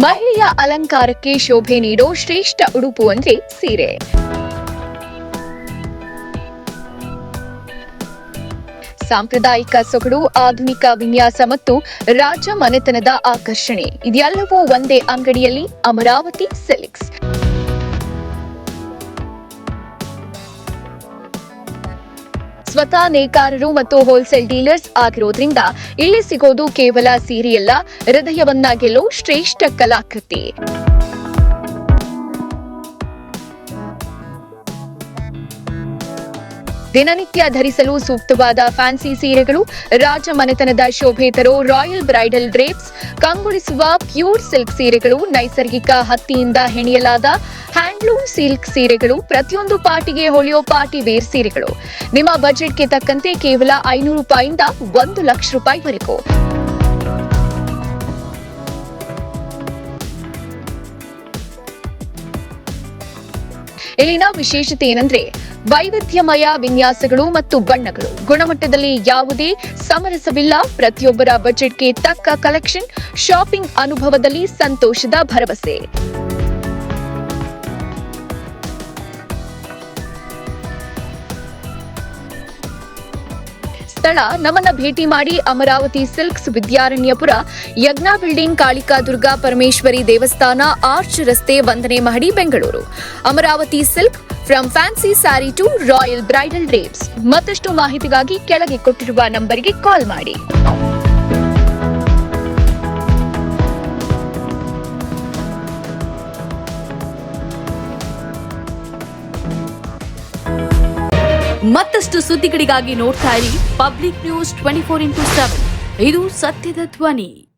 ಮಹಿಳೆಯ ಅಲಂಕಾರಕ್ಕೆ ಶೋಭೆ ನೀಡೋ ಶ್ರೇಷ್ಠ ಉಡುಪು ಅಂದ್ರೆ ಸೀರೆ. ಸಾಂಪ್ರದಾಯಿಕ ಸೊಗಡು, ಆಧುನಿಕ ವಿನ್ಯಾಸ ಮತ್ತು ರಾಜ ಮನೆತನದ ಆಕರ್ಷಣೆ ಇದೆಲ್ಲವೂ ಒಂದೇ ಅಂಗಡಿಯಲ್ಲಿ. ಅಮರಾವತಿ ಸಿಲ್ಕ್ಸ್. ಸ್ವತಃ ನೇಕಾರರು ಮತ್ತು ಹೋಲ್ಸೇಲ್ ಡೀಲರ್ಸ್ ಆಗಿರೋದ್ರಿಂದ ಇಲ್ಲಿ ಸಿಗೋದು ಕೇವಲ ಸೀರೆಯಲ್ಲ, ಹೃದಯವನ್ನ ಗೆಲ್ಲೋ ಶ್ರೇಷ್ಠ ಕಲಾಕೃತಿ. ದಿನನಿತ್ಯ ಧರಿಸಲು ಸೂಕ್ತವಾದ ಫ್ಯಾನ್ಸಿ ಸೀರೆಗಳು, ರಾಜ ಮನೆತನದ ಶೋಭೆ ತರೋ ರಾಯಲ್ ಬ್ರೈಡಲ್ ಡ್ರೇಪ್ಸ್, ಕಂಗೊಳಿಸುವ ಪ್ಯೂರ್ ಸಿಲ್ಕ್ ಸೀರೆಗಳು, ನೈಸರ್ಗಿಕ ಹತ್ತಿಯಿಂದ ಹೆಣೆಯಲಾದ ಹ್ಯಾಂಡ್ಲೂಮ್ ಸಿಲ್ಕ್ ಸೀರೆಗಳು, ಪ್ರತಿಯೊಂದು ಪಾರ್ಟಿಗೆ ಹೊಳೆಯೋ ಪಾರ್ಟಿ ವೇರ್ ಸೀರೆಗಳು ನಿಮ್ಮ ಬಜೆಟ್ಗೆ ತಕ್ಕಂತೆ ಕೇವಲ 500 ರೂಪಾಯಿಂದ 1 ಲಕ್ಷ ರೂಪಾಯಿವರೆಗೂ. ಇಲ್ಲಿನ ವಿಶೇಷತೆ ಏನಂದ್ರೆ ವೈವಿಧ್ಯಮಯ ವಿನ್ಯಾಸಗಳು ಮತ್ತು ಬಣ್ಣಗಳು, ಗುಣಮಟ್ಟದಲ್ಲಿ ಯಾವುದೇ ಸಮರಸವಿಲ್ಲ. ಪ್ರತಿಯೊಬ್ಬರ ಬಜೆಟ್ಗೆ ತಕ್ಕ ಕಲೆಕ್ಷನ್, ಶಾಪಿಂಗ್ ಅನುಭವದಲ್ಲಿ ಸಂತೋಷದ ಭರವಸೆ. ಸ್ಥಳ: ನಮ್ಮನ್ನ ಭೇಟಿ ಮಾಡಿ. ಅಮರಾವತಿ ಸಿಲ್ಕ್ಸ್, ವಿದ್ಯಾರಣ್ಯಪುರ, ಯಜ್ಞ ಬಿಲ್ಡಿಂಗ್, ಕಾಳಿಕಾ ದುರ್ಗಾ ಪರಮೇಶ್ವರಿ ದೇವಸ್ಥಾನ, ಆರ್ಚ್ ರಸ್ತೆ, 1ನೇ ಮಹಡಿ, Bengaluru. Amaravati silk, from fancy sari to royal bridal drapes. ಮತ್ತಷ್ಟು ಮಾಹಿತಿಗಾಗಿ ಕೆಳಗೆ ಕೊಟ್ಟಿರುವ ನಂಬರ್ಗೆ ಕಾಲ್ ಮಾಡಿ. ಮತ್ತಷ್ಟು ಸುದ್ದಿಗಳಿಗಾಗಿ ನೋಡ್ತಾ ಇರಿ ಪಬ್ಲಿಕ್ ನ್ಯೂಸ್ 24x7. ಇದು ಸತ್ಯದ ಧ್ವನಿ.